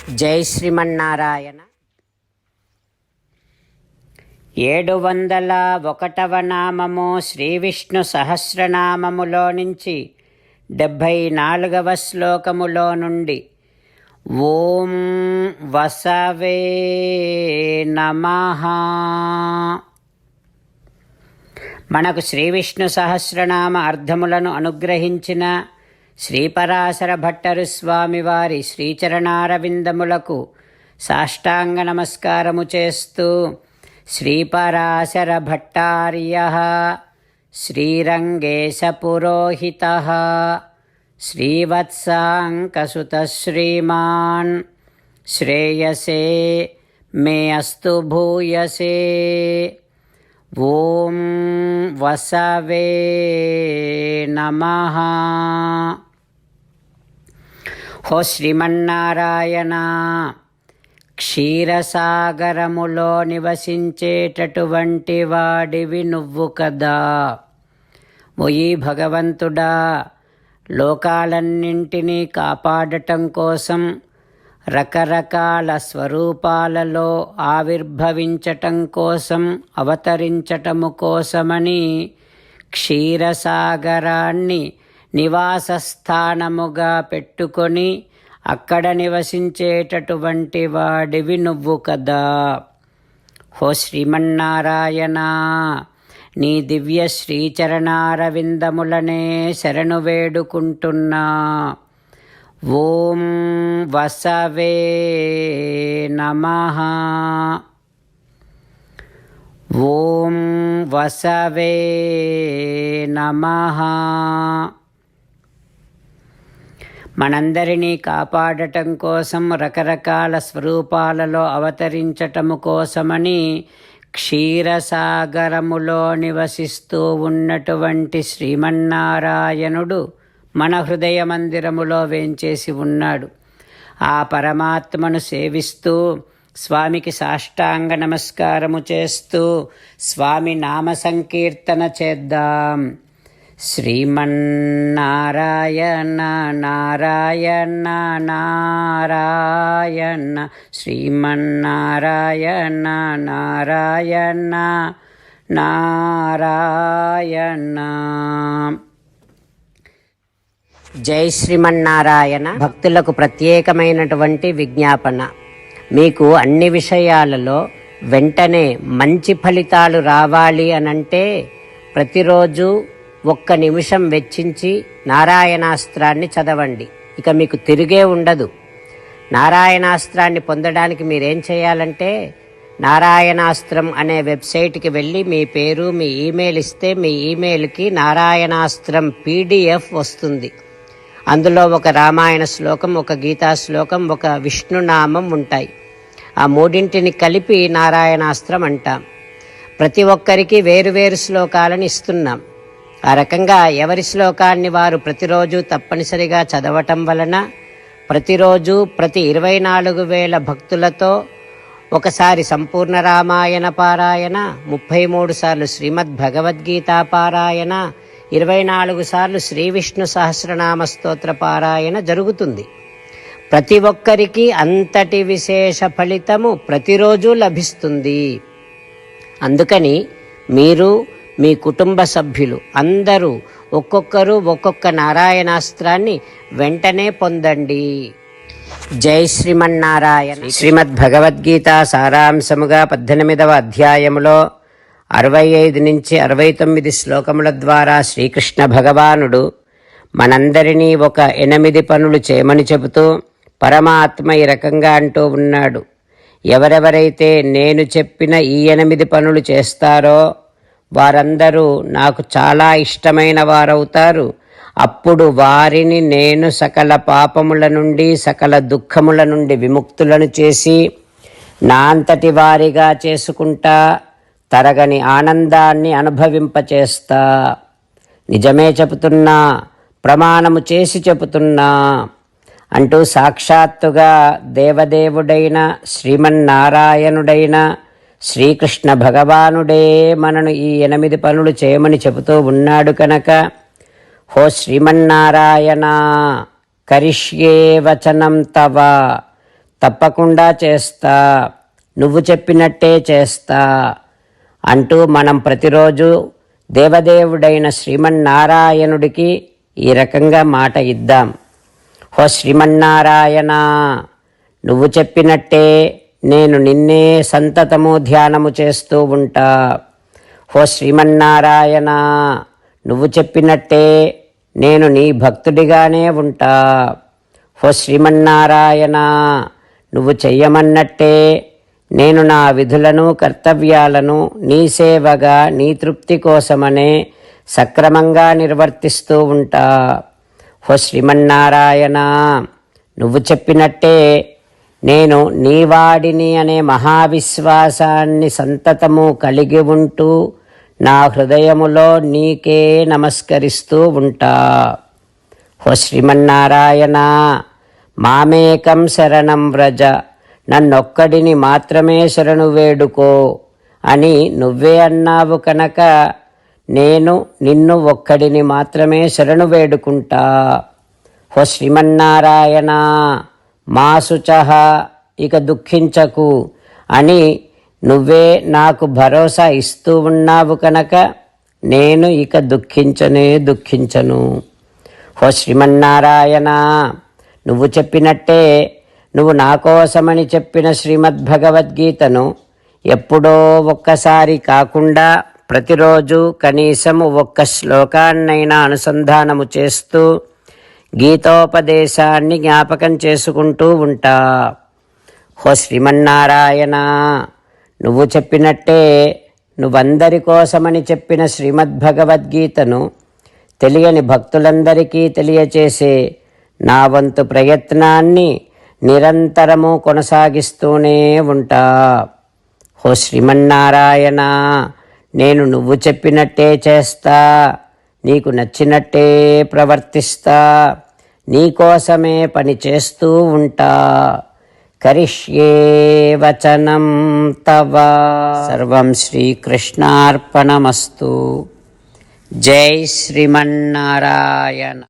జై శ్రీమన్నారాయణ. 701వ నామము శ్రీ విష్ణు సహస్రనామములో నుంచి 74వ శ్లోకములో నుండి ఓం వసవే నమః. మనకు శ్రీ విష్ణు సహస్రనామ అర్థములను అనుగ్రహించిన శ్రీపరాశర భట్టరు స్వామివారి శ్రీచరణారవిందములకు సాష్టాంగ నమస్కారము చేస్తూ శ్రీపరాశర భట్టార్యః శ్రీరంగేశ పురోహితః శ్రీవత్సాంకసుతః శ్రీమాన్ శ్రేయసే మే అస్తు భూయసే. ఓం వసవే నమః. హో శ్రీమన్నారాయణ, క్షీరసాగరములో నివసించేటటువంటి వాడివి నువ్వు కదా. ఓయి భగవంతుడా, లోకాలన్నింటినీ కాపాడటం కోసం రకరకాల స్వరూపాలలో ఆవిర్భవించటం కోసం, అవతరించటము కోసమని క్షీరసాగరాన్ని నివాసస్థానముగా పెట్టుకొని అక్కడ నివసించేటటువంటి వాడివి నువ్వు కదా. హో శ్రీమన్నారాయణ, నీ దివ్య శ్రీచరణారవిందములనే శరణు వేడుకుంటున్నా. ఓం వసవే నమః. ఓం వసవే నమః. మనందరినీ కాపాడటం కోసం, రకరకాల స్వరూపాలలో అవతరించటము కోసమని క్షీరసాగరములో నివసిస్తూ ఉన్నటువంటి శ్రీమన్నారాయణుడు మన హృదయ మందిరములో వేంచేసి ఉన్నాడు. ఆ పరమాత్మను సేవిస్తూ, స్వామికి సాష్టాంగ నమస్కారము చేస్తూ స్వామి నామ సంకీర్తన చేద్దాం. శ్రీమన్నారాయణ నారాయణ నారాయణ, శ్రీమన్నారాయణ నారాయణ నారాయణ. జై శ్రీమన్నారాయణ. భక్తులకు ప్రత్యేకమైనటువంటి విజ్ఞాపన. మీకు అన్ని విషయాలలో వెంటనే మంచి ఫలితాలు రావాలి అనంటే ప్రతిరోజు 1 నిమిషం వెచ్చించి నారాయణాస్త్రాన్ని చదవండి. ఇక మీకు తిరిగే ఉండదు. నారాయణాస్త్రాన్ని పొందడానికి మీరేం చేయాలంటే, నారాయణాస్త్రం అనే వెబ్సైట్కి వెళ్ళి మీ పేరు, మీ ఈమెయిల్ ఇస్తే మీ ఈమెయిల్కి నారాయణాస్త్రం PDF వస్తుంది. అందులో ఒక రామాయణ శ్లోకం, ఒక గీతా శ్లోకం, ఒక విష్ణునామం ఉంటాయి. ఆ మూడింటిని కలిపి నారాయణాస్త్రం అంటాం. ప్రతి ఒక్కరికి వేరువేరు శ్లోకాలను ఇస్తున్నాం. ఆ రకంగా ఎవరి శ్లోకాన్ని వారు ప్రతిరోజు తప్పనిసరిగా చదవటం వలన ప్రతిరోజు ప్రతి 24,000 భక్తులతో ఒకసారి సంపూర్ణ రామాయణ పారాయణ, 33 సార్లు శ్రీమద్ భగవద్గీత పారాయణ, 24 సార్లు శ్రీ విష్ణు సహస్రనామ స్తోత్ర పారాయణ జరుగుతుంది. ప్రతి ఒక్కరికి అంతటి విశేష ఫలితము ప్రతిరోజు లభిస్తుంది. అందుకని మీరు, మీ కుటుంబ సభ్యులు అందరూ ఒక్కొక్కరు ఒక్కొక్క నారాయణాస్త్రాన్ని వెంటనే పొందండి. జై శ్రీమన్నారాయణ. శ్రీమద్ భగవద్గీత సారాంశముగా 18వ అధ్యాయములో 65 నుంచి 69 శ్లోకముల ద్వారా శ్రీకృష్ణ భగవానుడు మనందరినీ ఒక 8 పనులు చేయమని చెబుతూ పరమాత్మ ఈ రకంగా అంటూ ఉన్నాడు. ఎవరెవరైతే నేను చెప్పిన ఈ 8 పనులు చేస్తారో వారందరూ నాకు చాలా ఇష్టమైన వారవుతారు. అప్పుడు వారిని నేను సకల పాపముల నుండి, సకల దుఃఖముల నుండి విముక్తులను చేసి నా అంతటి వారిగా చేసుకుంటా, తరగని ఆనందాన్ని అనుభవింపచేస్తా. నిజమే చెబుతున్నా, ప్రమాణము చేసి చెబుతున్నా అంటూ సాక్షాత్తుగా దేవదేవుడైన శ్రీమన్నారాయణుడైన శ్రీకృష్ణ భగవానుడే మనను ఈ 8 పనులు చేయమని చెబుతూ ఉన్నాడు కనుక, హో శ్రీమన్నారాయణ, కరిష్యే వచనం తవ తప్పకుండా చేస్తా, నువ్వు చెప్పినట్టే చేస్తా అంటూ మనం ప్రతిరోజు దేవదేవుడైన శ్రీమన్నారాయణుడికి ఈ రకంగా మాట ఇద్దాం. హో శ్రీమన్నారాయణ, నువ్వు చెప్పినట్టే నేను నిన్నే సంతతము ధ్యానము చేస్తూ ఉంటా. హో శ్రీమన్నారాయణ, నువ్వు చెప్పినట్టే నేను నీ భక్తుడిగానే ఉంటా. హో శ్రీమన్నారాయణ, నువ్వు చెయ్యమన్నట్టే నేను నా విధులను కర్తవ్యాలను నీ సేవగా నీ తృప్తి కోసమనే సక్రమంగా నిర్వర్తిస్తూ ఉంటా. హో శ్రీమన్నారాయణ, నువ్వు చెప్పినట్టే నేను నీవాడిని అనే మహావిశ్వాసాన్ని సంతతము కలిగి ఉంటూ నా హృదయములో నీకే నమస్కరిస్తూ ఉంటా. హో శ్రీమన్నారాయణ, మామేకం శరణం వ్రజ, నన్నొక్కడిని మాత్రమే శరణు వేడుకో అని నువ్వే అన్నావు కనుక నేను నిన్ను ఒక్కడిని మాత్రమే శరణు వేడుకుంటా. హో శ్రీమన్నారాయణ, మా శుచః, ఇక దుఃఖించకు అని నువ్వే నాకు భరోసా ఇస్తూ ఉన్నావు కనుక నేను ఇక దుఃఖించను. హో శ్రీమన్నారాయణ, నువ్వు చెప్పినట్టే నువ్వు నా కోసమని చెప్పిన శ్రీమద్భగవద్గీతను ఎప్పుడో ఒక్కసారి కాకుండా ప్రతిరోజు కనీసం ఒక్క శ్లోకాన్నైనా అనుసంధానము చేస్తూ గీతోపదేశాన్ని జ్ఞాపకం చేసుకుంటూ ఉంటా. హో శ్రీమన్నారాయణ, నువ్వు చెప్పినట్టే నువ్వందరి కోసమని చెప్పిన శ్రీమద్భగవద్గీతను తెలియని భక్తులందరికీ తెలియచేసే నా వంతు ప్రయత్నాన్ని నిరంతరము కొనసాగిస్తూనే ఉంటా. హో శ్రీమన్నారాయణ, నేను నువ్వు చెప్పినట్టే చేస్తా, నీకు నచ్చినట్టే ప్రవర్తిస్తా, నీకోసమే పని చేస్తూ ఉంటా. కరిష్యే వచనం తవ. సర్వం శ్రీకృష్ణార్పణమస్తు. జై శ్రీమన్నారాయణ.